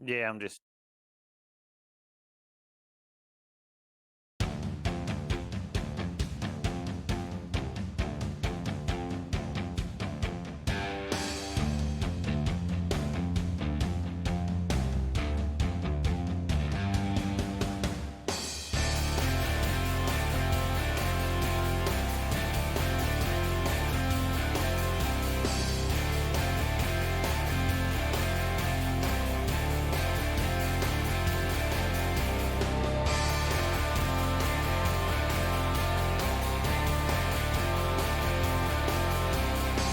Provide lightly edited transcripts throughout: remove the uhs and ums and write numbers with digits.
Yeah, I'm just.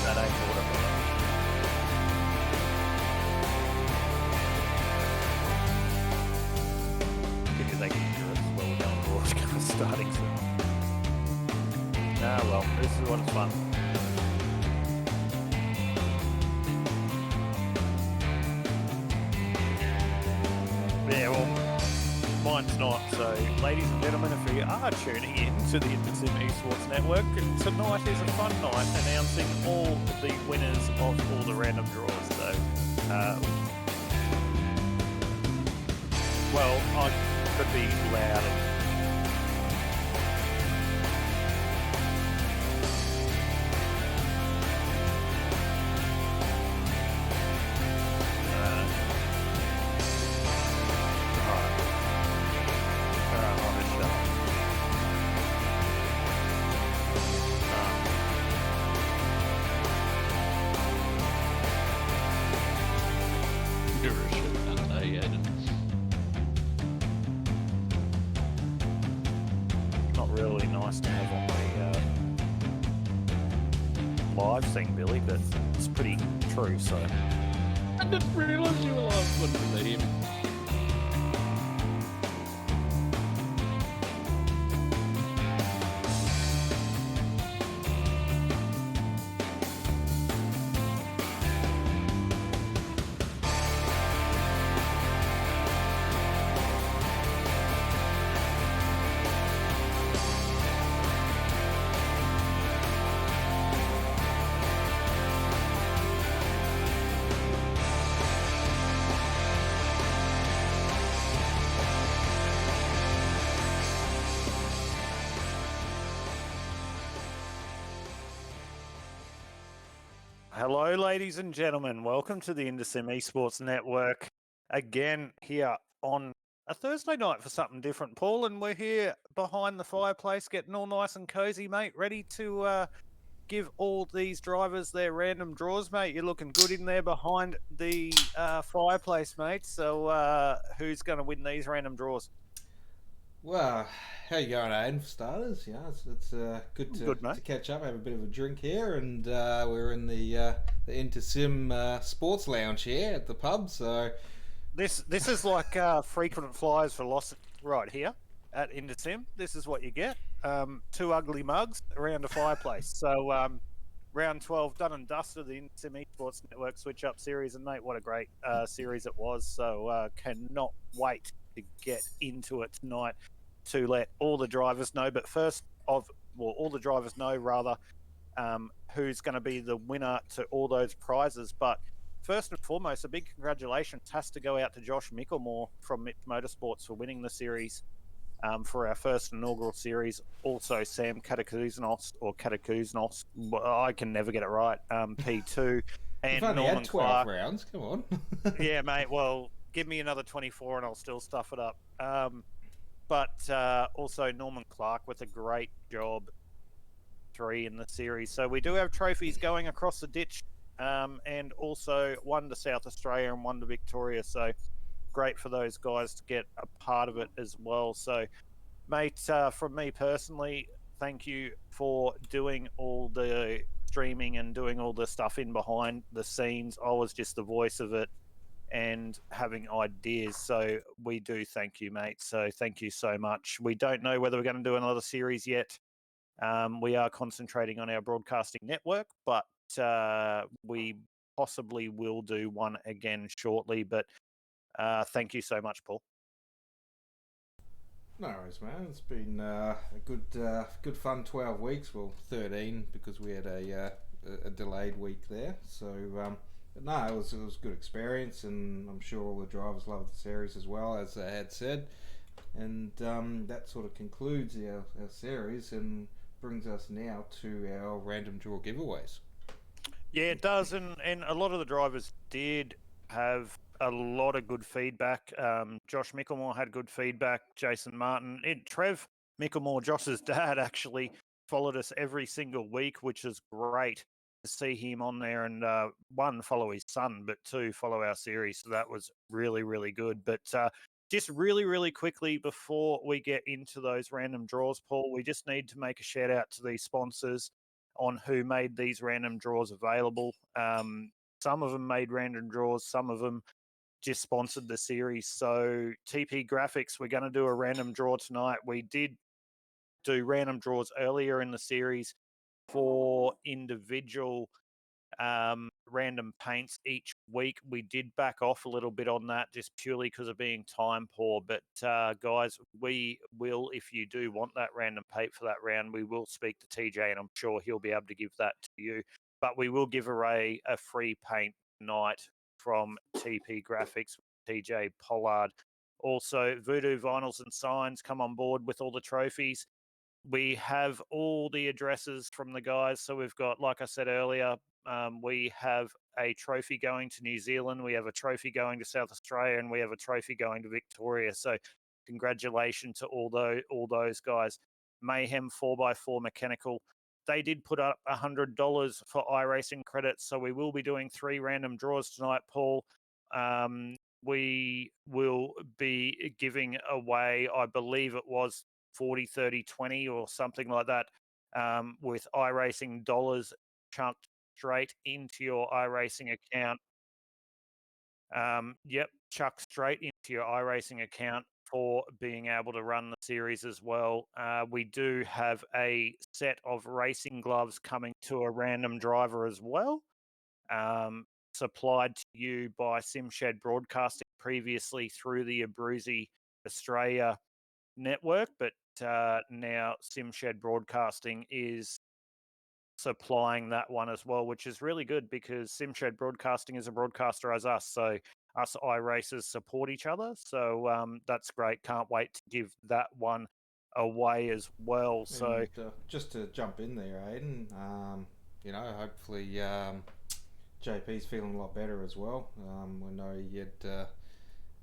That ain't what I'm about. Because they can do it well without broadcast starting soon. Ah, well, this is what it's fun. Yeah, well, mine's not. So, ladies and gentlemen, if you are tuning in to the Intersim Esports Network, tonight is a fun night announcing all the winners of all the random draws. So, well, I could be loud. Not really nice to have on the live thing, Billy, but it's pretty true. So I didn't realise you were live. Couldn't believe it. hello, ladies and gentlemen. Welcome to the Intersim Esports Network. Again, here on a Thursday night for something different, Paul. And we're here behind the fireplace, getting all nice and cozy, mate, ready to give all these drivers their random draws, mate. You're looking good in there behind the fireplace, mate. So who's going to win these random draws? Well, how you going, Aiden? For starters, yeah, it's good Good, mate. to catch up, have a bit of a drink here, and we're in the Intersim Sports Lounge here at the pub. So This is like frequent flyers for loss right here at Intersim. This is what you get. Two ugly mugs around a fireplace. So round 12 done and dusted, the Intersim Esports Network Switch Up series. And mate, what a great series it was. So cannot wait to get into it tonight to let all the drivers know. But all the drivers know rather, who's going to be the winner to all those prizes. But first and foremost, a big congratulations has to go out to Josh Mickelmore from Mitch Motorsports for winning the series for our first inaugural series. Also, Sam Katakuznos, I can never get it right, P2. And we've only Norman had 12 Clark. rounds. Come on. Yeah, mate. Well, give me another 24 and I'll still stuff it up. But also Norman Clark with a great job 3 in the series. So we do have trophies going across the ditch, and also one to South Australia and one to Victoria. So great for those guys to get a part of it as well. So, mate, from me personally, thank you for doing all the streaming and doing all the stuff in behind the scenes. I was just the voice of it and having ideas. So we do thank you, mate. So thank you so much. We don't know whether we're going to do another series yet. We are concentrating on our broadcasting network, but we possibly will do one again shortly. But thank you so much, Paul. No worries, man. It's been a good fun 12 weeks. Well, 13 because we had a delayed week there. So But no, it was a good experience, and I'm sure all the drivers loved the series as well, as they had said. And that sort of concludes our series and brings us now to our random draw giveaways. Yeah, it does, and a lot of the drivers did have a lot of good feedback. Josh Micklemore had good feedback. Jason Martin, Trev Micklemore, Josh's dad, actually followed us every single week, which is great to see him on there. And one, follow his son, but two, follow our series. So that was really, really good. But just really, really quickly before we get into those random draws, Paul, we just need to make a shout out to these sponsors on who made these random draws available. Some of them made random draws, some of them just sponsored the series. So TP Graphics, we're going to do a random draw tonight. We did do random draws earlier in the series for individual random paints each week. We did back off a little bit on that just purely because of being time poor. But guys, we will, if you do want that random paint for that round, we will speak to TJ and I'm sure he'll be able to give that to you. But we will give away a free paint night from TP Graphics, TJ Pollard. Also, Voodoo Vinyls and Signs come on board with all the trophies. We have all the addresses from the guys. So we've got, like I said earlier, we have a trophy going to New Zealand, we have a trophy going to South Australia, and we have a trophy going to Victoria. So congratulations to all those guys. Mayhem 4x4 Mechanical. They did put up $100 for iRacing credits. So we will be doing 3 random draws tonight, Paul. We will be giving away, I believe it was 40, 30, 20 or something like that, with iRacing dollars chunked straight into your iRacing account. Yep, chuck straight into your iRacing account for being able to run the series as well. We do have a set of racing gloves coming to a random driver as well, supplied to you by SimShed Broadcasting previously through the Abruzzi Australia network, but now SimShed Broadcasting is supplying that one as well, which is really good because SimShed Broadcasting is a broadcaster as us. So us iRacers support each other. So that's great. Can't wait to give that one away as well. So And just to jump in there, Aiden, hopefully JP's feeling a lot better as well. We know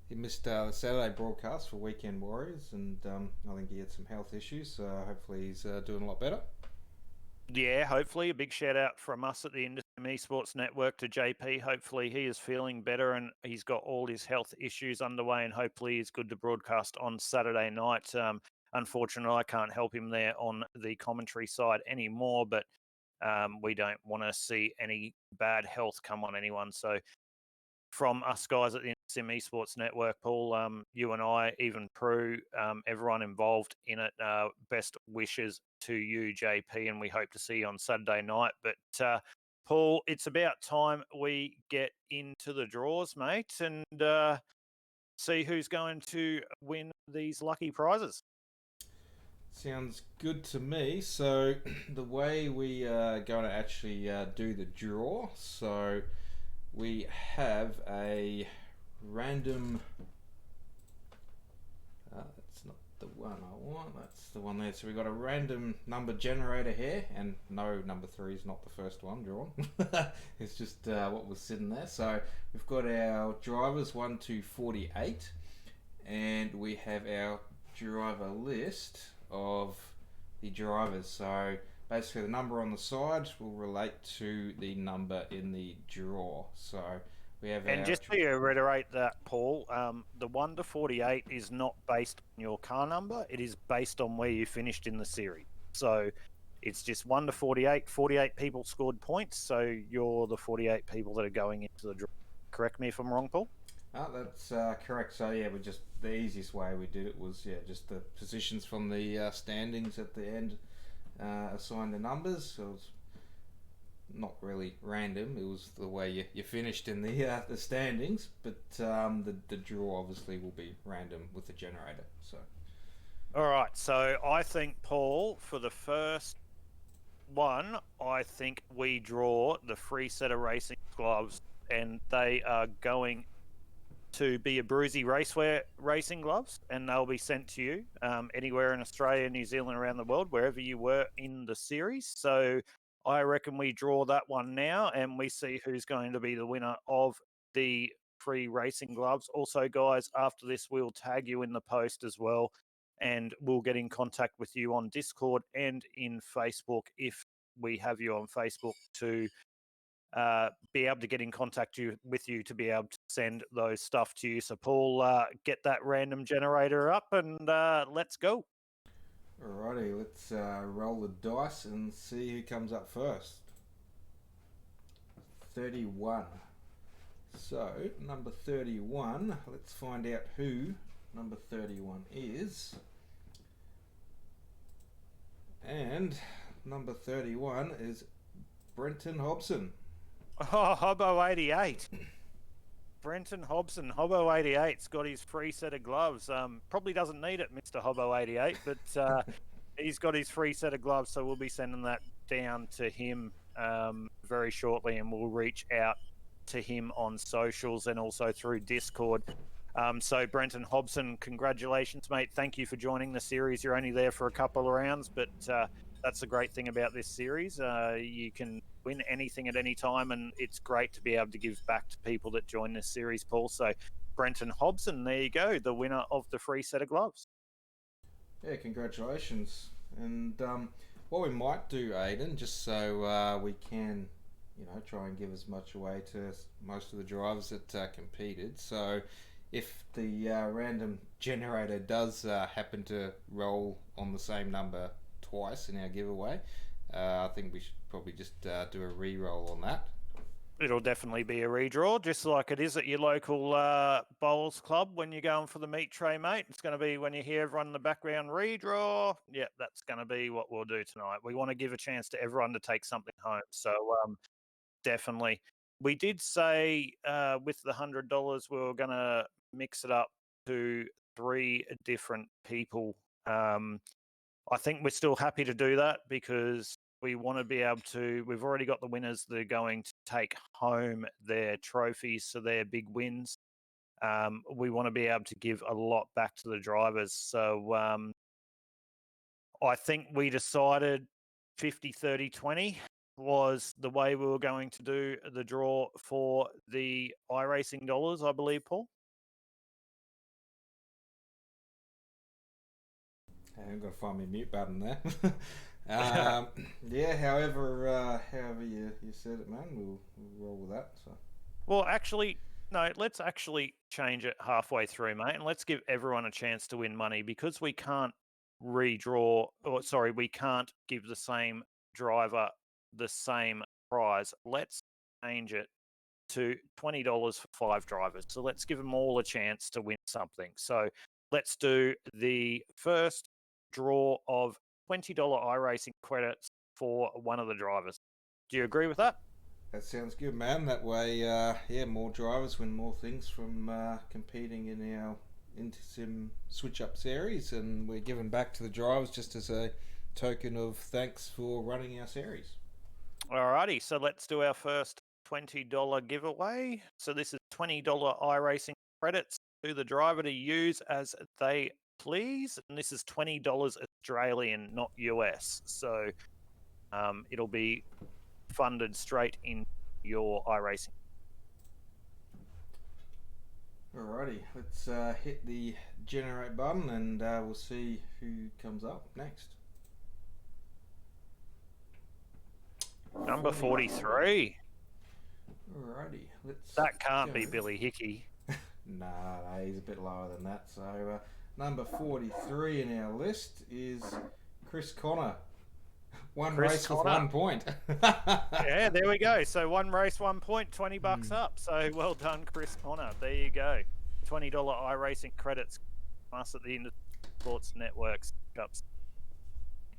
he missed the Saturday broadcast for Weekend Warriors, and I think he had some health issues. So hopefully he's doing a lot better. yeah, hopefully a big shout out from us at the Esports Network to JP. Hopefully he is feeling better and he's got all his health issues underway, and hopefully he's good to broadcast on Saturday night. Unfortunately, I can't help him there on the commentary side anymore, but we don't want to see any bad health come on anyone. So from us guys at the Sim Esports Network, Paul, you and I, even Prue, everyone involved in it, best wishes to you, JP, and we hope to see you on Saturday night. But Paul, it's about time we get into the draws, mate, and see who's going to win these lucky prizes. Sounds good to me. So the way we are going to actually do the draw, so we have a random. That's not the one I want. That's the one there. So we got a random number generator here, and no, number 3 is not the first one drawn. It's just what was sitting there. So we've got our drivers 1 to 48, and we have our driver list of the drivers. So basically the number on the side will relate to the number in the draw. So we have and just to reiterate that, Paul, the 1 to 48 is not based on your car number. It is based on where you finished in the series. So it's just 1 to 48. 48 people scored points. So you're the 48 people that are going into the draw. Correct me if I'm wrong, Paul? Oh, that's correct. So yeah, we just the easiest way we did it was just the positions from the standings at the end assigned the numbers. So it was not really random. It was the way you finished in the standings, but the draw obviously will be random with the generator. So all right. So I think, Paul, for the first one, I think we draw the free set of racing gloves and they are going to be a Bruisey Racewear racing gloves, and they'll be sent to you anywhere in Australia, New Zealand, around the world, wherever you were in the series. So I reckon we draw that one now, and we see who's going to be the winner of the free racing gloves. Also, guys, after this, we'll tag you in the post as well, and we'll get in contact with you on Discord and in Facebook if we have you on Facebook to be able to get in contact with you to be able to send those stuff to you. So, Paul, get that random generator up and let's go. Alrighty, let's roll the dice and see who comes up first. 31. So, number 31, let's find out who number 31 is. And number 31 is Brenton Hobson. Oh, Hobbo 88. Brenton Hobson, Hobbo 88's got his free set of gloves. Probably doesn't need it, Mr. Hobbo 88, but he's got his free set of gloves, so we'll be sending that down to him very shortly, and we'll reach out to him on socials and also through Discord. So Brenton Hobson, congratulations, mate. Thank you for joining the series. You're only there for a couple of rounds, but that's the great thing about this series. You can win anything at any time, and it's great to be able to give back to people that join this series, Paul. So Brenton Hobson, there you go, the winner of the free set of gloves. Yeah, congratulations. And what we might do, Aidan, just so we can, try and give as much away to most of the drivers that competed. So if the random generator does happen to roll on the same number twice in our giveaway, I think we should probably just do a re-roll on that. It'll definitely be a redraw, just like it is at your local bowls club when you're going for the meat tray, mate. It's going to be when you hear everyone in the background redraw. Yeah, that's going to be what we'll do tonight. We want to give a chance to everyone to take something home. So definitely. We did say with the $100 we were going to mix it up to 3 different people. I think we're still happy to do that because we want to be able to, we've already got the winners that are going to take home their trophies, so their big wins. We want to be able to give a lot back to the drivers. So I think we decided 50, 30, 20 was the way we were going to do the draw for the iRacing dollars, I believe, Paul. I've got to find my mute button there. Yeah, however you said it, man, we'll roll with that. So. Well, actually, no, let's actually change it halfway through, mate, and let's give everyone a chance to win money because we can't redraw, or sorry, we can't give the same driver the same prize. Let's change it to $20 for 5 drivers. So let's give them all a chance to win something. So let's do the first draw of $20 iRacing credits for one of the drivers. Do you agree with that? That sounds good, man. That way, more drivers win more things from competing in our Intersim switch-up series, and we're giving back to the drivers just as a token of thanks for running our series. Alrighty, so let's do our first $20 giveaway. So this is $20 iRacing credits to the driver to use as they please, and this is $20 Australian, not US. So it'll be funded straight in your iRacing. Alrighty, let's hit the generate button and we'll see who comes up next. Number 43. Alrighty, let's. That can't be Billy Hickey. Nah, he's a bit lower than that. So number 43 in our list is Chris Connor. One race with 1 point. Yeah, there we go. So 1 race, 1 point, $20 up. So well done, Chris Connor. There you go. $20 iRacing credits us at the Esports Networks Cups.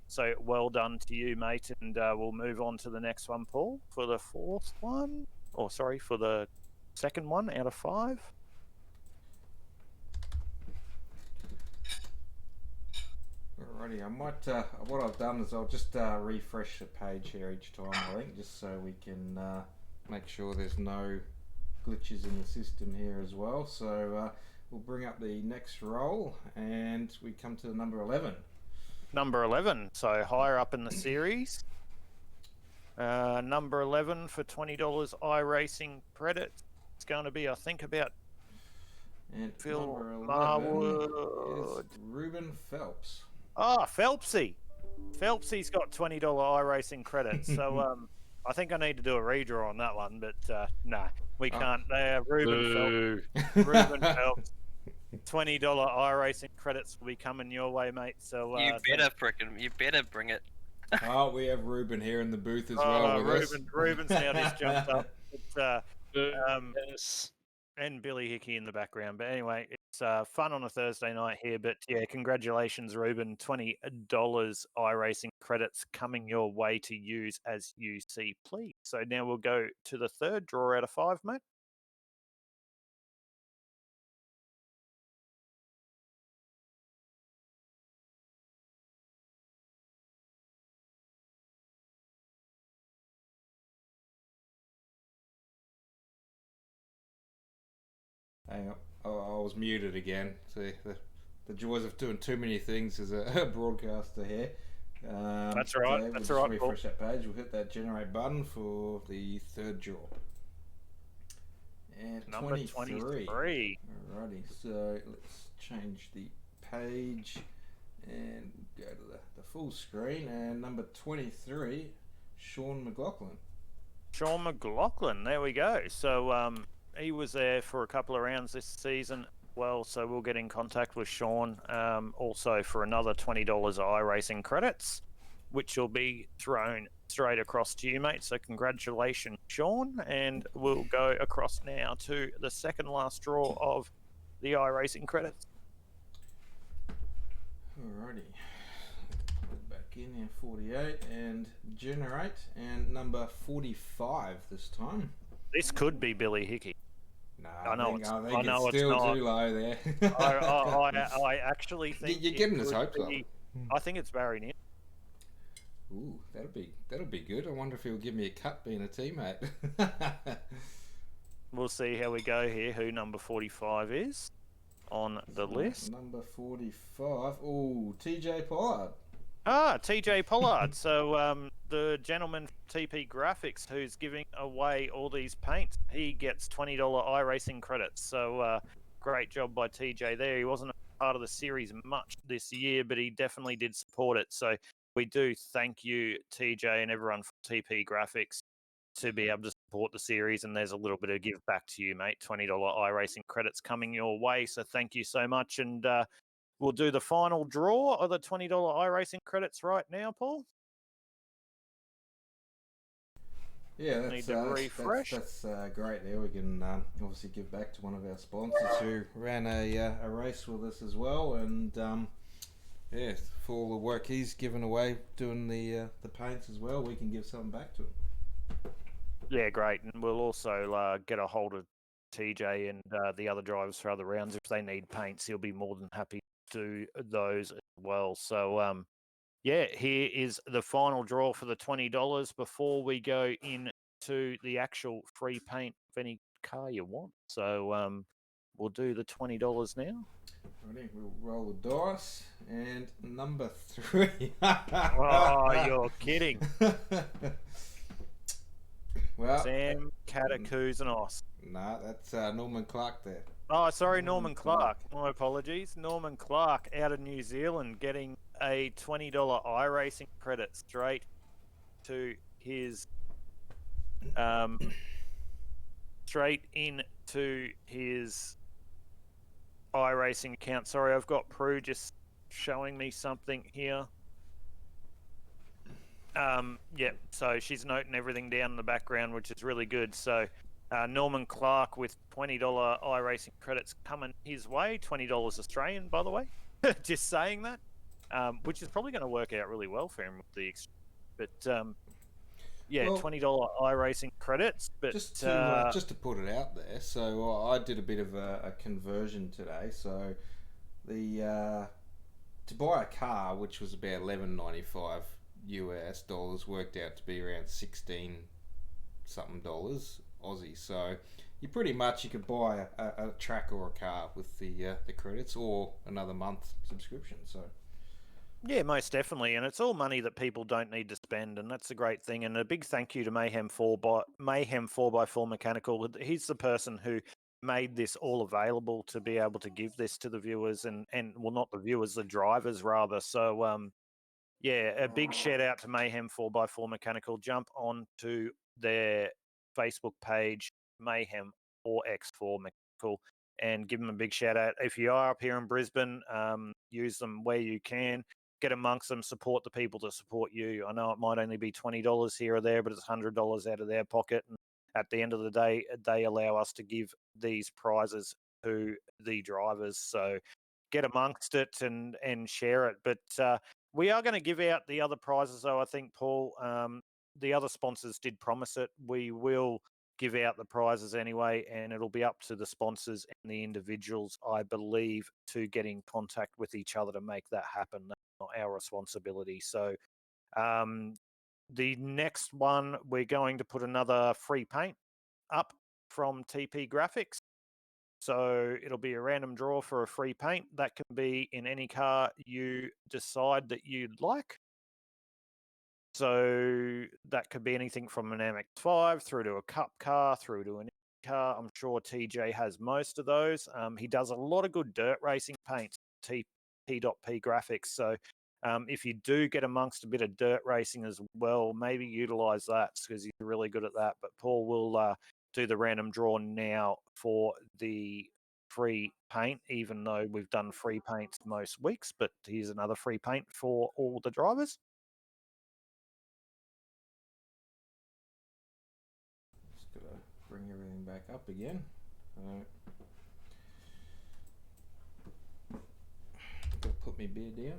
So well done to you, mate. And we'll move on to the next one, Paul, for the 4th one. Or sorry, for the 2nd one out of 5. Alrighty, I might. What I've done is I'll just refresh the page here each time, I think, just so we can make sure there's no glitches in the system here as well. So we'll bring up the next roll, and we come to the number 11. Number 11, so higher up in the series. Number 11 for $20 iRacing credits. It's going to be, I think, about And Phil number 11 Marwood. is Ruben Phelps. Ah, Phelpsy. Phelpsy's got $20 iRacing credits. So I think I need to do a redraw on that one, but no, we can't. Ruben Phelps. $20 iRacing credits will be coming your way, mate. So you better bring it. Oh, we have Ruben here in the booth as well with us. Ruben's now just jumped up. Yes. And Billy Hickey in the background. But anyway, it's fun on a Thursday night here. But yeah, congratulations, Ruben. $20 iRacing credits coming your way to use as you see, please. So now we'll go to the third draw out of 5, mate. Hang on, I was muted again. See, the joys of doing too many things as a broadcaster here. That's right. So That's we'll right. just refresh that page. We'll hit that generate button for the third draw. And Number 23. Alrighty, so let's change the page and go to the full screen. And number 23, Sean McLaughlin. Sean McLaughlin, there we go. So he was there for a couple of rounds this season. Well, so we'll get in contact with Sean also for another $20 iRacing credits, which will be thrown straight across to you, mate. So congratulations, Sean. And we'll go across now to the second last draw of the iRacing credits. Alrighty. Put it back in here, 48, and generate, and number 45 this time. This could be Billy Hickey. No, I know it's it's still not. too low there. I actually think You're giving us hopes up. I think it's Barry Neal. Ooh, that'll be good. I wonder if he'll give me a cut being a teammate. We'll see how we go here. Who number 45 is on the list? Number 45. Ooh, TJ Pollard. Ah, TJ Pollard. So the gentleman from TP Graphics who's giving away all these paints, he gets $20 iRacing credits. So great job by TJ there. He wasn't a part of the series much this year, but he definitely did support it. So we do thank you, TJ, and everyone from TP Graphics to be able to support the series. And there's a little bit of give back to you, mate. $20 iRacing credits coming your way. So thank you so much. And we'll do the final draw of the $20 iRacing credits right now, Paul. Yeah, Need to refresh. That's great there. We can obviously give back to one of our sponsors who ran a race with us as well. And yeah, for all the work he's given away doing the paints as well, we can give something back to him. Yeah, great. And we'll also get a hold of TJ and the other drivers for other rounds. If they need paints, he'll be more than happy to do those as well. So, yeah, here is the final draw for the $20 before we go into the actual free paint of any car you want. So we'll do the $20 now. Ready? We'll roll the dice. And number 3. Oh, you're kidding. Well, Sam Katakuzanos. Nah, that's Norman Clark there. Oh, sorry, Norman Clark. My apologies. Norman Clark out of New Zealand getting a $20 iRacing credit straight to his straight into his iRacing account. Sorry, I've got Prue just showing me something here. Yeah, so she's noting everything down in the background, which is really good. So Norman Clark with $20 iRacing credits coming his way, $20 Australian, by the way. Just saying that, which is probably going to work out really well for him with the but yeah, well, $20 iRacing credits. But just to put it out there, so I did a bit of a conversion today. So the to buy a car, which was about $11.95 US dollars, worked out to be around 16 something dollars Aussie. So you pretty much you could buy a track or a car with the credits or another month subscription. So Yeah, most definitely, and it's all money that people don't need to spend, and that's a great thing. And a big thank you to Mayhem 4x4 Mechanical. He's the person who made this all available to be able to give this to the viewers, and well, not the viewers, the drivers rather. So yeah, a big shout out to Mayhem 4x4 Mechanical. Jump on to their Facebook page, Mayhem 4x4 Mechanical, and give them a big shout out. If you are up here in Brisbane, use them where you can. Get amongst them, support the people that support you. I know it might only be $20 here or there, but it's $100 out of their pocket. And at the end of the day, they allow us to give these prizes to the drivers. So get amongst it and share it. But we are going to give out the other prizes, though, I think, Paul. The other sponsors did promise it. We will give out the prizes anyway, and it'll be up to the sponsors and the individuals, I believe, to get in contact with each other to make that happen. That's not our responsibility. So the next one, we're going to put another free paint up from TP Graphics. So it'll be a random draw for a free paint. That can be in any car you decide that you'd like. So that could be anything from an MX-5 through to a cup car, through to an car. I'm sure TJ has most of those. He does a lot of good dirt racing paints, T.P Graphics. So if you do get amongst a bit of dirt racing as well, maybe utilize that because he's really good at that. But Paul will do the random draw now for the free paint, even though we've done free paints most weeks. But here's another free paint for all the drivers. just gotta bring everything back up again. Gotta put my beer down.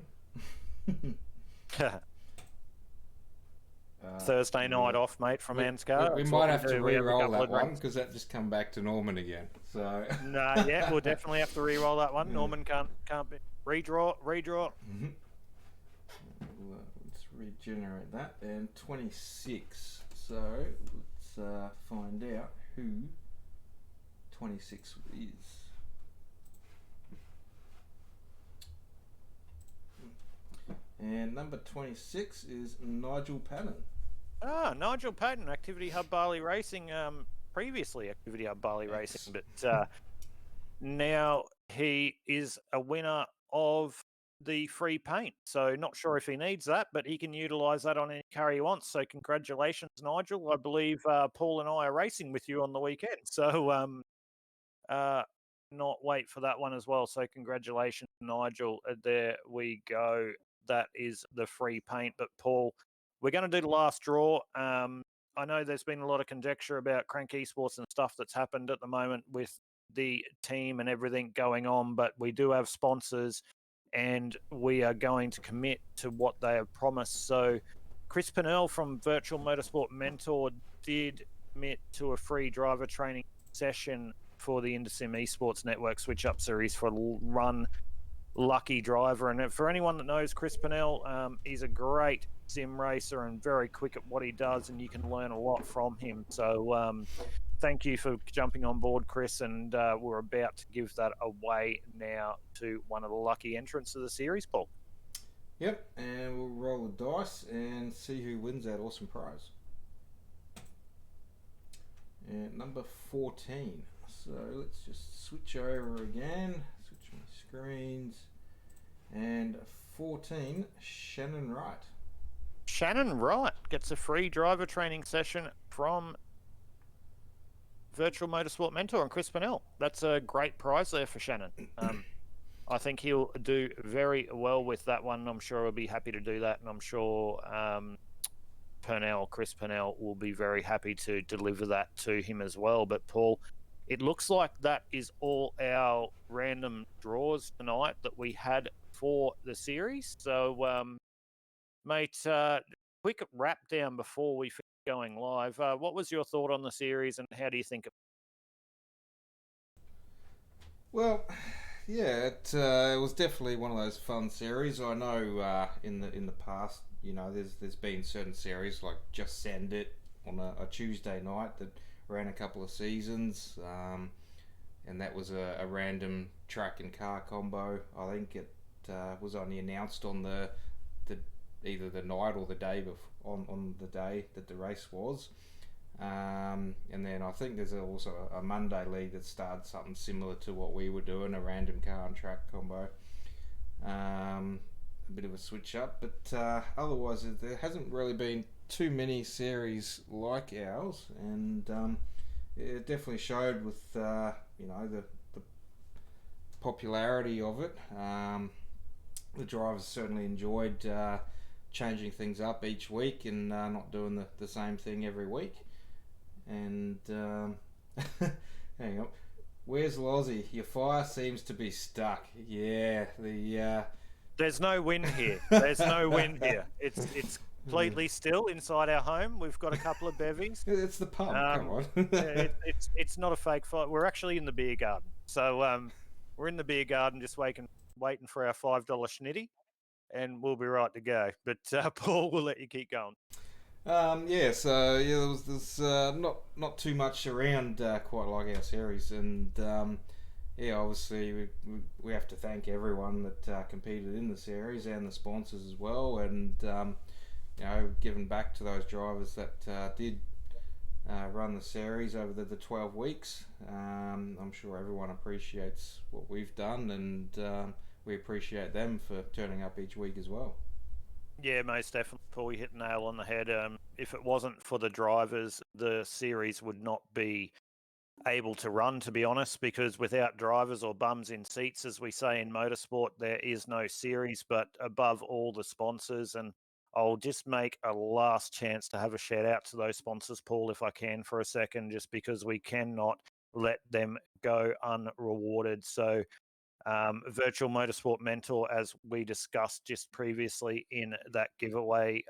Thursday night off, mate, from Ansgar. We might have to re-roll that one because that just come back to Norman again. So yeah, we'll definitely have to re-roll that one. Norman can't be redraw. Mm-hmm. Let's regenerate that. And 26. So let's find out who 26 is. And number 26 is Nigel Patton. Nigel Patton, Activity Hub Barley Racing, previously Activity Hub Barley Racing, but now he is a winner of the free paint. So not sure if he needs that, but he can utilise that on any car he wants. So congratulations, Nigel. I believe Paul and I are racing with you on the weekend. So not wait for that one as well. So congratulations, Nigel. There we go. That is the free paint. But Paul, we're going to do the last draw. I know there's been a lot of conjecture about Crank Esports and stuff that's happened at the moment with the team and everything going on, but we do have sponsors and we are going to commit to what they have promised. So Chris Pennell from Virtual Motorsport Mentor did commit to a free driver training session for the Intersim Esports Network Switch Up Series for Run Lucky Driver. And for anyone that knows Chris Pennell, he's a great sim racer and very quick at what he does, and you can learn a lot from him. So thank you for jumping on board, Chris, and we're about to give that away now to one of the lucky entrants of the series, Paul. Yep, and we'll roll the dice and see who wins that awesome prize. And number 14. So let's just switch over again, switch my screens, and 14, Shannon Wright. Shannon Wright gets a free driver training session from Virtual Motorsport Mentor and Chris Pennell. That's a great prize there for Shannon. I think he'll do very well with that one. I'm sure he'll be happy to do that, and I'm sure Chris Pennell will be very happy to deliver that to him as well. But Paul, it looks like that is all our random draws tonight that we had for the series. So, mate, quick wrap down before we finish going live. What was your thought on the series, and how do you think of it? Well, yeah, it was definitely one of those fun series. I know in the past, you know, there's been certain series like Just Send It on a Tuesday night that ran a couple of seasons, and that was a random track and car combo. I think it was only announced on the either the night or the day on the day that the race was. And then I think there's also a Monday league that started something similar to what we were doing, a random car and track combo. A bit of a switch up, but otherwise there hasn't really been too many series like ours, and it definitely showed with the popularity of it. The drivers certainly enjoyed changing things up each week and not doing the same thing every week. And hang on, where's Lozzie? Your fire seems to be stuck. Yeah, There's no wind here. There's no wind here. It's completely still inside our home. We've got a couple of bevies. It's the pub. Come on. It's not a fake fire. We're actually in the beer garden. So we're in the beer garden, just waiting for our $5 schnitty, and we'll be right to go. But Paul, we'll let you keep going. There's not too much around quite like our series, and obviously we have to thank everyone that competed in the series and the sponsors as well, and giving back to those drivers that did run the series over the 12 weeks. I'm sure everyone appreciates what we've done, and we appreciate them for turning up each week as well. Yeah, most definitely, Paul. You hit the nail on the head. If it wasn't for the drivers, the series would not be able to run, to be honest, because without drivers or bums in seats, as we say in motorsport, there is no series. But above all, the sponsors, and I'll just make a last chance to have a shout out to those sponsors, Paul, if I can for a second, just because we cannot let them go unrewarded. So Virtual Motorsport Mentor, as we discussed just previously in that giveaway,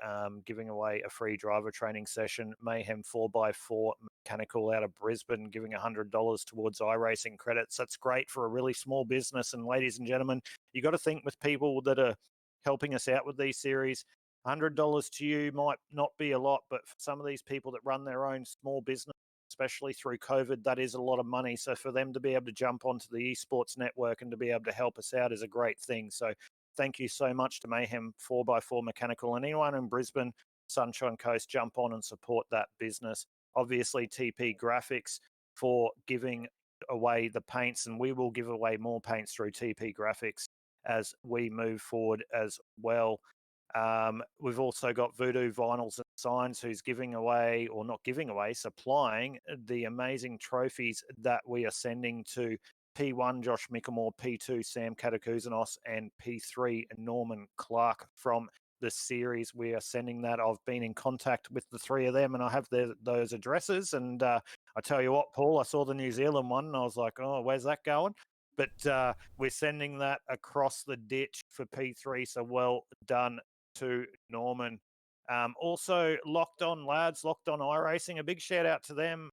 giving away a free driver training session. Mayhem 4x4 Mechanical out of Brisbane, giving $100 towards iRacing credits. That's great for a really small business. And ladies and gentlemen, you got to think with people that are helping us out with these series. $100 to you might not be a lot, but for some of these people that run their own small business, especially through COVID, that is a lot of money. So for them to be able to jump onto the Esports network and to be able to help us out is a great thing. So thank you so much to Mayhem 4x4 Mechanical, and anyone in Brisbane, Sunshine Coast, jump on and support that business. Obviously, TP Graphics for giving away the paints, and we will give away more paints through TP Graphics as we move forward as well. We've also got Voodoo Vinyls and Signs, who's giving away, or not giving away, supplying the amazing trophies that we are sending to P1 Josh Mickelmore, P2 Sam Catacouzanos, and P3 Norman Clark from the series. We are sending that. I've been in contact with the three of them, and I have those addresses. And I tell you what, Paul, I saw the New Zealand one, and I was like, oh, where's that going? But we're sending that across the ditch for P3, so well done to Norman. Also, Locked On Lads, Locked On iRacing, a big shout out to them.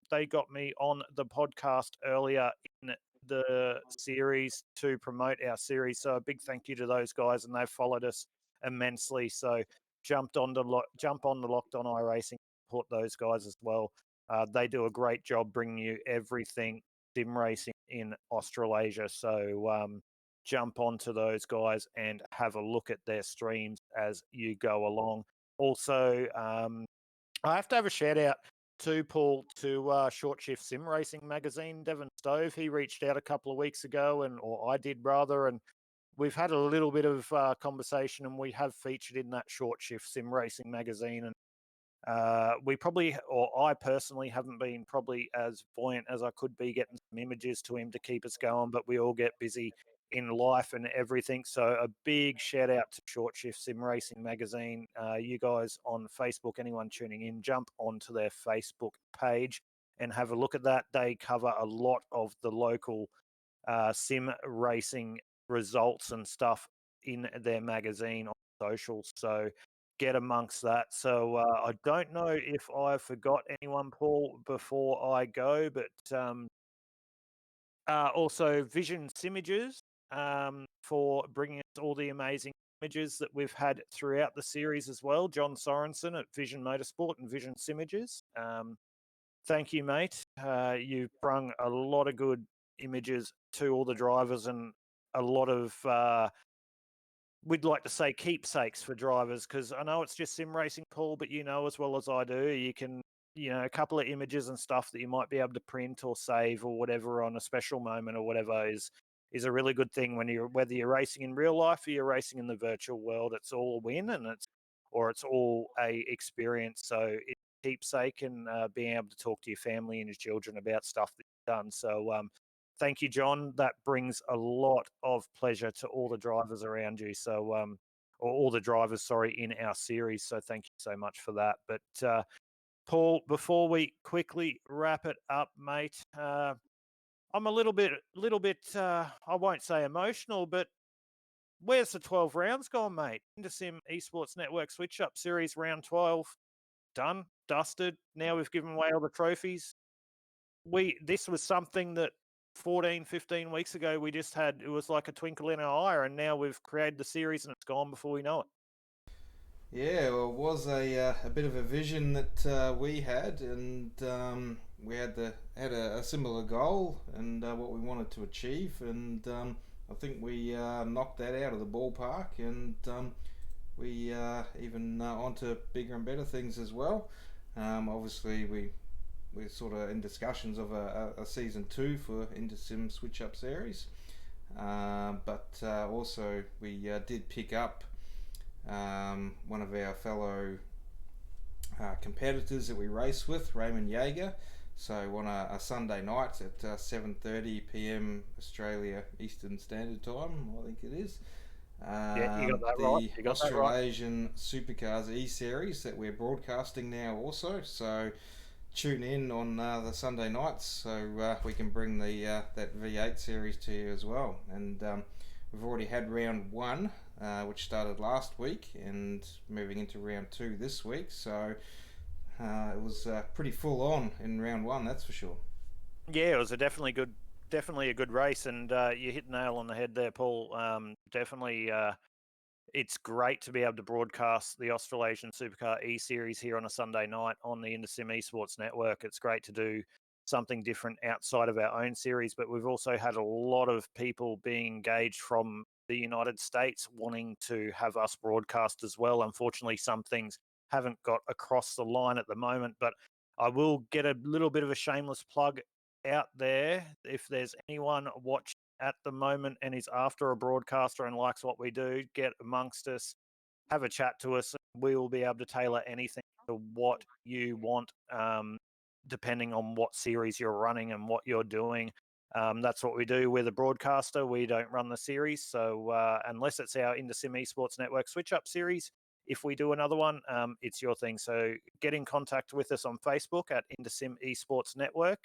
They got me on the podcast earlier in the series to promote our series. So a big thank you to those guys, and they've followed us immensely. So jump on the Locked On iRacing, support those guys as well. They do a great job bringing you everything sim racing in Australasia. So jump onto those guys and have a look at their streams as you go along. Also, I have to have a shout out to Paul to Short Shift Sim Racing magazine. Devon Stove, he reached out a couple of weeks ago, or I did rather, and we've had a little bit of conversation, and we have featured in that Short Shift Sim Racing magazine. And we probably, or I personally, haven't been probably as buoyant as I could be getting some images to him to keep us going, but we all get busy in life and everything. So a big shout out to Short Shift Sim Racing magazine. You guys on Facebook, anyone tuning in, jump onto their Facebook page and have a look at that. They cover a lot of the local sim racing results and stuff in their magazine on socials. So get amongst that. So I don't know if I forgot anyone, Paul, before I go, but also Vision Simages for bringing us all the amazing images that we've had throughout the series as well. John Sorensen at Vision Motorsport and Vision Simages. thank you, mate. You've brung a lot of good images to all the drivers and a lot of, we'd like to say, keepsakes for drivers, because I know it's just sim racing, Paul, but you know as well as I do, you can, a couple of images and stuff that you might be able to print or save or whatever on a special moment or whatever is a really good thing when whether you're racing in real life or you're racing in the virtual world. It's all a win, and it's all a experience. So it's a keepsake, and being able to talk to your family and your children about stuff that you've done. So thank you, John. That brings a lot of pleasure to all the drivers around you. So or all the drivers, sorry, in our series. So thank you so much for that. But Paul, before we quickly wrap it up, mate, I'm a little bit, I won't say emotional, but where's the 12 rounds gone, mate? InterSim Esports Network Switch Up Series Round 12, done, dusted. Now we've given away all the trophies. This was something that 14, 15 weeks ago we just had, it was like a twinkle in our eye, and now we've created the series and it's gone before we know it. Yeah, well, it was a bit of a vision that we had, and we had a similar goal and what we wanted to achieve, and I think we knocked that out of the ballpark, and we even onto bigger and better things as well. Obviously, we're sort of in discussions of a season 2 for InterSim Switch Up series, but also we did pick up one of our fellow competitors that we race with, Raymond Yeager. So on a Sunday night at 7:30 p.m. Australia Eastern Standard Time, I think it is. Yeah, you got that The right. You got that right. Australasian Supercars E-Series that we're broadcasting now also. So tune in on the Sunday nights so we can bring the that V8 series to you as well. And we've already had round 1, which started last week, and moving into round 2 this week. So it was pretty full on in round 1, that's for sure. Yeah, it was definitely a good race, and you hit the nail on the head there, Paul. Definitely, it's great to be able to broadcast the Australasian Supercar E Series here on a Sunday night on the InterSim Esports Network. It's great to do something different outside of our own series, but we've also had a lot of people being engaged from the United States wanting to have us broadcast as well. Unfortunately, some things haven't got across the line at the moment, but I will get a little bit of a shameless plug out there. If there's anyone watching at the moment and is after a broadcaster and likes what we do, get amongst us, have a chat to us. We will be able to tailor anything to what you want, depending on what series you're running and what you're doing. That's what we do. We're the broadcaster. We don't run the series. So unless it's our InterSim Esports Network Switch Up series, if we do another one, it's your thing. So get in contact with us on Facebook at InterSim Esports Network,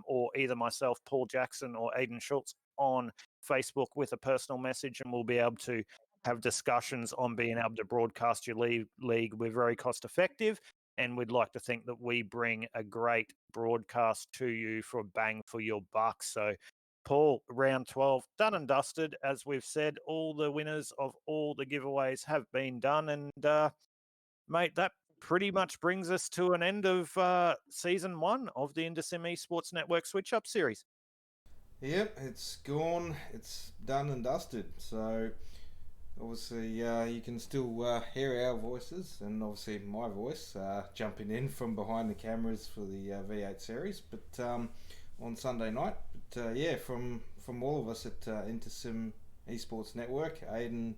or either myself, Paul Jackson, or Aidan Schultz on Facebook with a personal message, and we'll be able to have discussions on being able to broadcast your league. We're very cost effective, and we'd like to think that we bring a great broadcast to you for bang for your buck. So Paul, round 12, done and dusted. As we've said, all the winners of all the giveaways have been done. And, mate, that pretty much brings us to an end of season 1 of the InterSim Esports Network Switch Up series. Yep, it's gone. It's done and dusted. So obviously you can still hear our voices, and obviously my voice jumping in from behind the cameras for the V8 series, but on Sunday night. But yeah, from all of us at InterSim Esports Network, Aidan,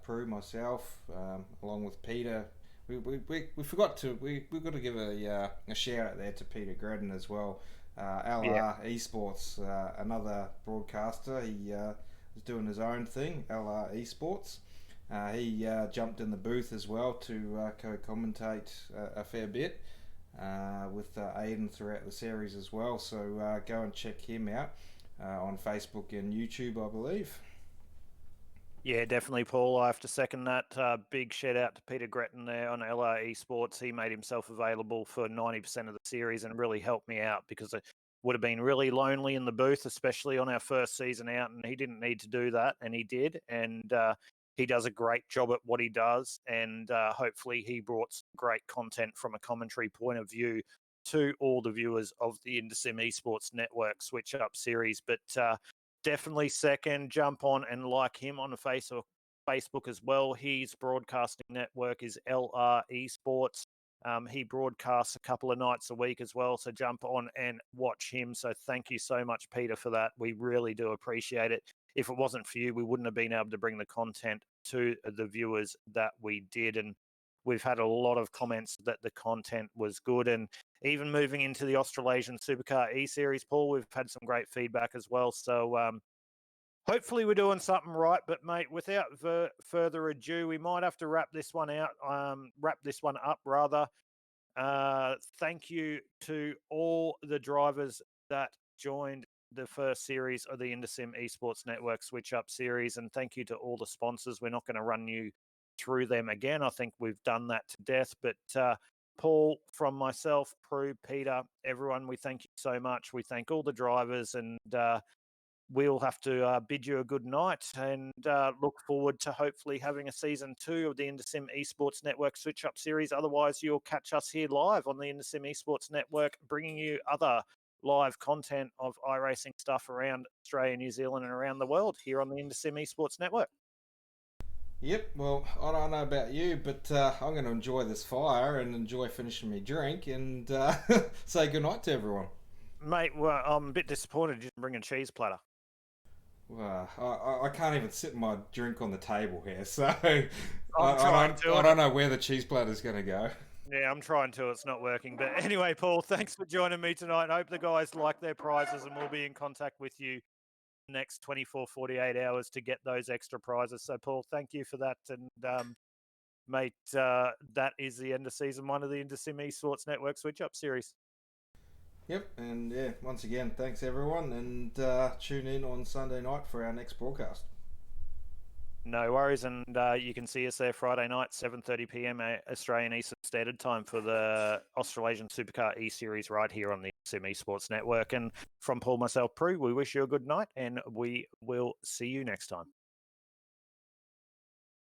Prue, myself, along with Peter. We forgot to we've got to give a shout out there to Peter Gredden as well. LR Esports, another broadcaster. He was doing his own thing, LR Esports. He jumped in the booth as well to co-commentate a fair bit with Aidan throughout the series as well. So go and check him out on Facebook and YouTube, I believe. Yeah, definitely, Paul. I have to second that. Big shout out to Peter Gretton there on LR Esports. He made himself available for 90% of the series and really helped me out, because it would have been really lonely in the booth, especially on our first season out. And he didn't need to do that, and he did. And he does a great job at what he does. And hopefully he brought some great content from a commentary point of view to all the viewers of the InterSim Esports Network Switch Up series. But definitely second, jump on and like him on the Facebook as well. His broadcasting network is LR Esports. He broadcasts a couple of nights a week as well, so jump on and watch him. So thank you so much, Peter, for that. We really do appreciate it. If it wasn't for you, we wouldn't have been able to bring the content to the viewers that we did. And we've had a lot of comments that the content was good. And even moving into the Australasian Supercar E-Series, Paul, we've had some great feedback as well. So hopefully we're doing something right. But, mate, without further ado, we might have to wrap this one up, rather. Thank you to all the drivers that joined the first series of the InterSim Esports Network Switch Up series, and thank you to all the sponsors. We're not going to run you through them again. I think we've done that to death. But Paul, from myself, Prue, Peter, everyone, we thank you so much. We thank all the drivers, and we'll have to bid you a good night and look forward to hopefully having a season 2 of the InterSim Esports Network Switch Up series. Otherwise, you'll catch us here live on the InterSim Esports Network, bringing you other live content of iRacing stuff around Australia, New Zealand, and around the world here on the InterSim Esports Network. Yep, well, I don't know about you, but I'm going to enjoy this fire and enjoy finishing my drink and say goodnight to everyone. Mate, well, I'm a bit disappointed you didn't bring a cheese platter. Well, I can't even sit my drink on the table here, so I don't know where the cheese platter's going to go. Yeah, I'm trying to. It's not working. But anyway, Paul, thanks for joining me tonight. I hope the guys like their prizes, and we'll be in contact with you next 24, 48 hours to get those extra prizes. So, Paul, thank you for that. And, mate, that is the end of season 1 of the InterSim Esports Network Switch Up series. Yep, and yeah, once again, thanks everyone, and tune in on Sunday night for our next broadcast. No worries, and you can see us there Friday night, 7:30 p.m. Australian Eastern Standard Time for the Australasian Supercar E-Series right here on the Sim Esports Network. And from Paul, myself, Prue, we wish you a good night, and we will see you next time.